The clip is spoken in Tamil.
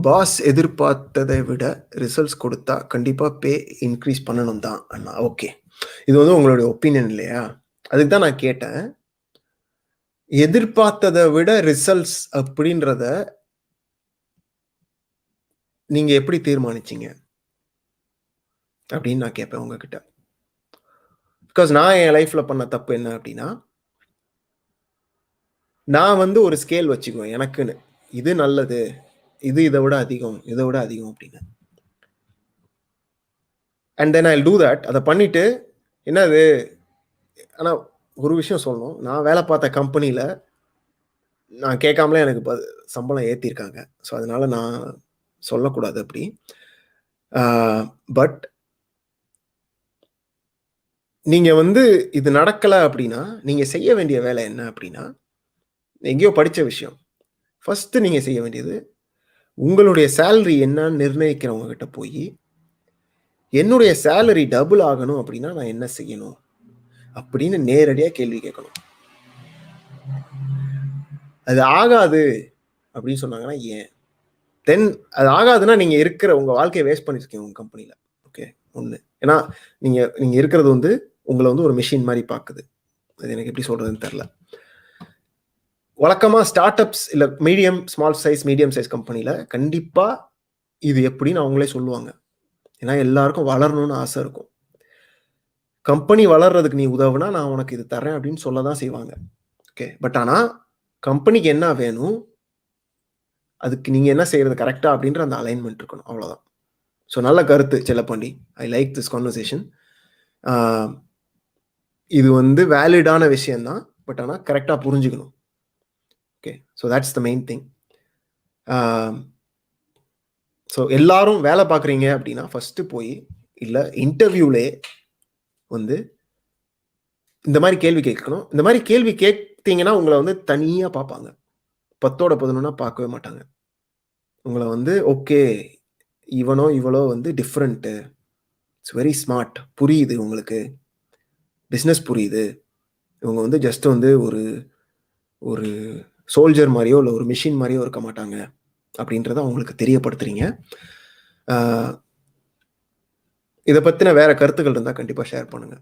பாஸ் எதிர்பார்த்ததை விட ரிசல்ட்ஸ் கொடுத்தா கண்டிப்பா பே இன்க்ரீஸ் பண்ணணும் தான் அண்ணா. ஓகே. இது வந்து உங்களுடைய ஒப்பீனியன் இல்லையா? அதுக்கு தான் நான் கேட்டேன். எதிர்பார்த்ததை விட ரிசல்ட்ஸ் அப்படின்றத நீங்க எப்படி தீர்மானிச்சீங்க? அப்படின்னு நான் கேட்பேன் உங்ககிட்ட. பிகாஸ் நான் என் லைஃப்ல பண்ண தப்பு என்ன அப்படின்னா, நான் வந்து ஒரு ஸ்கேல் வச்சுக்குவேன் எனக்குன்னு. இது நல்லது. இது இதை விட அதிகம், இதை விட அதிகம் அப்படின்னு. And then Jal do that. அதை பண்ணிட்டு என்னது, ஆனா ஒரு விஷயம் சொல்லணும். நான் வேலை பார்த்த கம்பெனியில நான் கேட்காமலே எனக்கு சம்பளம் ஏத்திருக்காங்க. ஸோ அதனால நான் சொல்லக்கூடாது அப்படி. பட் நீங்க வந்து இது நடக்கல அப்படின்னா, நீங்க செய்ய வேண்டிய வேலை என்ன அப்படின்னா, எங்கேயோ படிச்ச விஷயம். ஃபர்ஸ்ட் நீங்க செய்ய வேண்டியது, உங்களுடைய சேலரி என்னன்னு நிர்ணயிக்கிறவங்க கிட்ட போயி, என்னுடைய சேலரி டபுள் ஆகணும் அப்படின்னா நான் என்ன செய்யணும்? அப்படின்னு நேரடியா கேள்வி கேட்கணும். அது ஆகாது அப்படின்னு சொன்னாங்கன்னா ஏன்? தென் அது ஆகாதுன்னா நீங்க இருக்கிற உங்க வாழ்க்கையை வேஸ்ட் பண்ணிருக்கீங்க உங்க கம்பெனில. ஓகே. 1. ஏன்னா நீங்க நீங்க இருக்கிறது வந்து உங்களை வந்து ஒரு மெஷின் மாதிரி பாக்குது. அது எனக்கு எப்படி சொல்றதுன்னு தெரியல. வழக்கமா ஸ்டார்ட் அப்ஸ் இல்ல ஸ்மால் சைஸ் கம்பெனில கண்டிப்பா இது எப்படின்னு அவங்களே சொல்லுவாங்க. ஏன்னா எல்லாருக்கும் வளரணும்னு ஆசை இருக்கும். கம்பெனி வளர்றதுக்கு நீ உதவுனா நான் உனக்கு இது தரேன் அப்படின்னு சொல்லதான் செய்வாங்க. ஓகே. பட் ஆனா கம்பெனிக்கு என்ன வேணும், அதுக்கு நீங்க என்ன செய்யறது கரெக்டா அப்படின்ற அந்த அலைன்மெண்ட் இருக்கணும். அவ்வளவுதான். ஸோ நல்ல கருத்து Chellapandi. I like this conversation. இது வந்து வேலிடான விஷயம் தான். பட் ஆனால் கரெக்டாக புரிஞ்சுக்கணும். Okay. So that's the main thing. So எல்லாரும் வேலை பார்க்குறீங்க அப்படின்னா ஃபர்ஸ்ட் போய் இல்லை இன்டர்வியூலே வந்து இந்த மாதிரி கேள்வி கேட்கணும். இந்த மாதிரி கேள்வி கேட்டீங்கன்னா உங்களை வந்து தனியாக பார்ப்பாங்க. 10ஓட 11 பார்க்கவே மாட்டாங்க. உங்களை வந்து ஓகே இவனோ இவளோ வந்து டிஃப்ரெண்ட்டு, இட்ஸ் வெரி ஸ்மார்ட், புரியுது உங்களுக்கு, பிஸ்னஸ் புரியுது, இவங்க வந்து ஜஸ்ட் வந்து ஒரு ஒரு சோல்ஜர் மாதிரியோ இல்லை ஒரு மிஷின் மாதிரியோ இருக்க மாட்டாங்க அப்படின்றத அவங்களுக்கு தெரியப்படுத்துறீங்க. இதை பற்றின வேற கருத்துக்கள் இருந்தால் கண்டிப்பாக ஷேர் பண்ணுங்க.